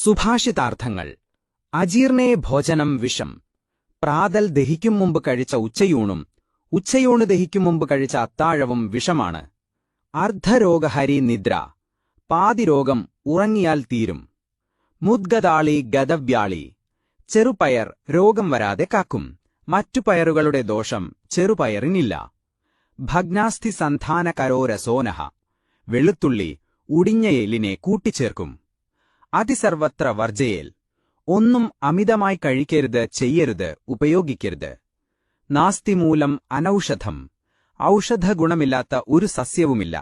സുഭാഷിതാർത്ഥങ്ങൾ. അജീർണേ ഭോജനം വിഷം. പ്രാതൽ ദഹിക്കും മുമ്പ് കഴിച്ച ഉച്ചയൂണും ഉച്ചയൂണ് ദഹിക്കും മുമ്പ് കഴിച്ച അത്താഴവും വിഷമാണ്. അർദ്ധരോഗഹരി നിദ്ര. പാതിരോഗം ഉറങ്ങിയാൽ തീരും. മുദ്ഗതാളി ഗതവ്യാളി. ചെറുപയർ രോഗം വരാതെ കാക്കും. മറ്റു പയറുകളുടെ ദോഷം ചെറുപയറിനില്ല. ഭഗ്നാസ്ഥി സന്ധാനകരോ രസോനഃ. വെളുത്തുള്ളി ഉടിഞ്ഞ എല്ലിനെ കൂട്ടിച്ചേർക്കും. അതിസർവത്ര വർജയേൽ. ഒന്നും അമിതമായി കഴിക്കരുത്, ചെയ്യരുത്, ഉപയോഗിക്കരുത്. നാസ്തിമൂലം അനൌഷധം. ഔഷധഗുണമില്ലാത്ത ഒരു സസ്യവുമില്ല.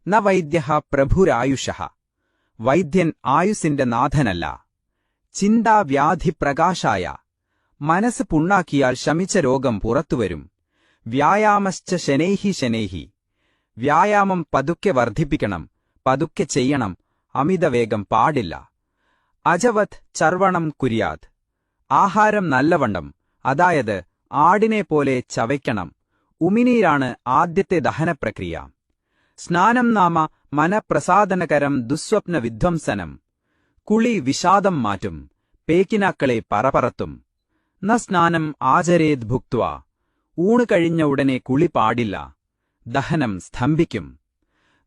ന വൈദ്യഃ പ്രഭുരായുഷഃ. വൈദ്യൻ ആയുസ്സിന്റെ നാഥനല്ല. ചിന്താവ്യാധിപ്രകാശായ. മനസ്സ് പുണ്ണാക്കിയാൽ ശമിച്ച രോഗം പുറത്തുവരും. വ്യായാമശ്ച ശനൈഹി ശനൈഹി. വ്യായാമം പതുക്കെ വർദ്ധിപ്പിക്കണം, പതുക്കെ ചെയ്യണം, അമിതവേഗം പാടില്ല. അജവത് ചർവണം കുര്യാത്. ആഹാരം നല്ലവണ്ണം, അതായത് ആടിനെപ്പോലെ ചവയ്ക്കണം. ഉമിനീരാണ് ആദ്യത്തെ ദഹനപ്രക്രിയ. സ്നാനം നാമ മനപ്രസാദനകരം ദുസ്വപ്ന വിധ്വംസനം. കുളി വിഷാദം മാറ്റും, പേക്കിനാക്കളെ പറപറത്തും. ന സ്നാനം ആചരേത് ഭുക്ത്വാ. ഊണ് കഴിഞ്ഞ ഉടനെ കുളി പാടില്ല, ദഹനം സ്തംഭിക്കും.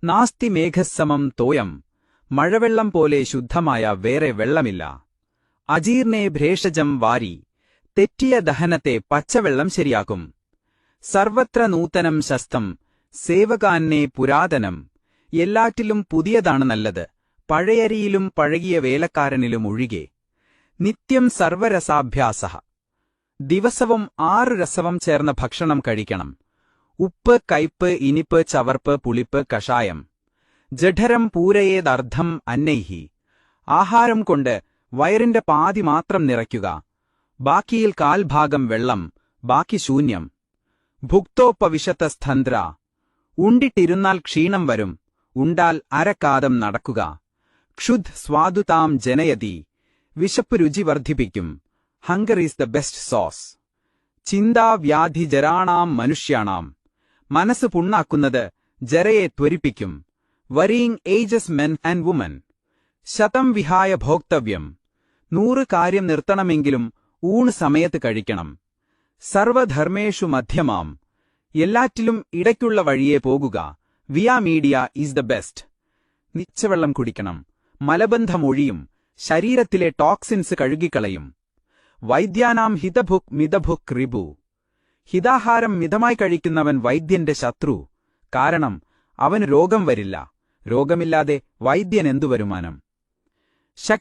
നാസ്തി മേഘസ്സമം തോയം. മഴവെള്ളം പോലെ ശുദ്ധമായ വേറെ വെള്ളമില്ല. അജീർണേ ഭ്രേഷജം വാരി. തെറ്റിയ ദഹനത്തെ പച്ചവെള്ളം ശരിയാക്കും. സർവത്ര നൂതനം ശസ്തം. സേവകാന്നെ പുരാതനം. എല്ലാറ്റിലും പുതിയതാണ് നല്ലത്, പഴയരിയിലും പഴകിയ വേലക്കാരനിലും ഒഴികെ. നിത്യം സർവരസാഭ്യാസഃ. ദിവസവും 6 രസവും ചേർന്ന ഭക്ഷണം കഴിക്കണം. ഉപ്പ്, കയ്പ്, ഇനിപ്പ്, ചവർപ്പ്, പുളിപ്പ്, കഷായം. ജഠരം പൂരയേദർദ്ധം അന്നൈഹി. ആഹാരം കൊണ്ട് വയറിന്റെ പാതി മാത്രം നിറയ്ക്കുക. ബാക്കിയിൽ കാൽഭാഗം വെള്ളം, ബാക്കി ശൂന്യം. ഭുക്തോപവിശത്ത സ്ഥന്ദ്ര. ഉണ്ടിട്ടിരുന്നാൽ ക്ഷീണം വരും, ഉണ്ടാൽ അരക്കാതം നടക്കുക. ക്ഷുദ് സ്വാദുതാം ജനയതി. വിശപ്പ് രുചി വർദ്ധിപ്പിക്കും. Hunger is the best sauce. ചിന്താവ്യാധി ജരാണാം മനുഷ്യാണാം. മനസ്സ് പുണ്ണാക്കുന്നത് ജരയെ ത്വരിപ്പിക്കും. Worry ages men and women. ശതം വിഹായ ഭോക്തവ്യം. 100 കാര്യം നിർത്തണമെങ്കിലും ഊണ് സമയത്ത് കഴിക്കണം. സർവധർമ്മേഷു മധ്യമാം. എല്ലാറ്റിലും ഇടയ്ക്കുള്ള വഴിയെ പോകുക. വിയാ മീഡിയ ഈസ് ദ ബെസ്റ്റ്. നിച്ചവെള്ളം കുടിക്കണം. മലബന്ധമൊഴിയും. ശരീരത്തിലെ ടോക്സിൻസ് കഴുകിക്കളയും. വൈദ്യാനാം ഹിതഭുക് മിതഭുക് റിപു. ഹിതാഹാരം മിതമായി കഴിക്കുന്നവൻ വൈദ്യന്റെ ശത്രു. കാരണം അവന് രോഗം വരില്ല. രോഗമില്ലാതെ വൈദ്യനെന്തു വരുമാനം?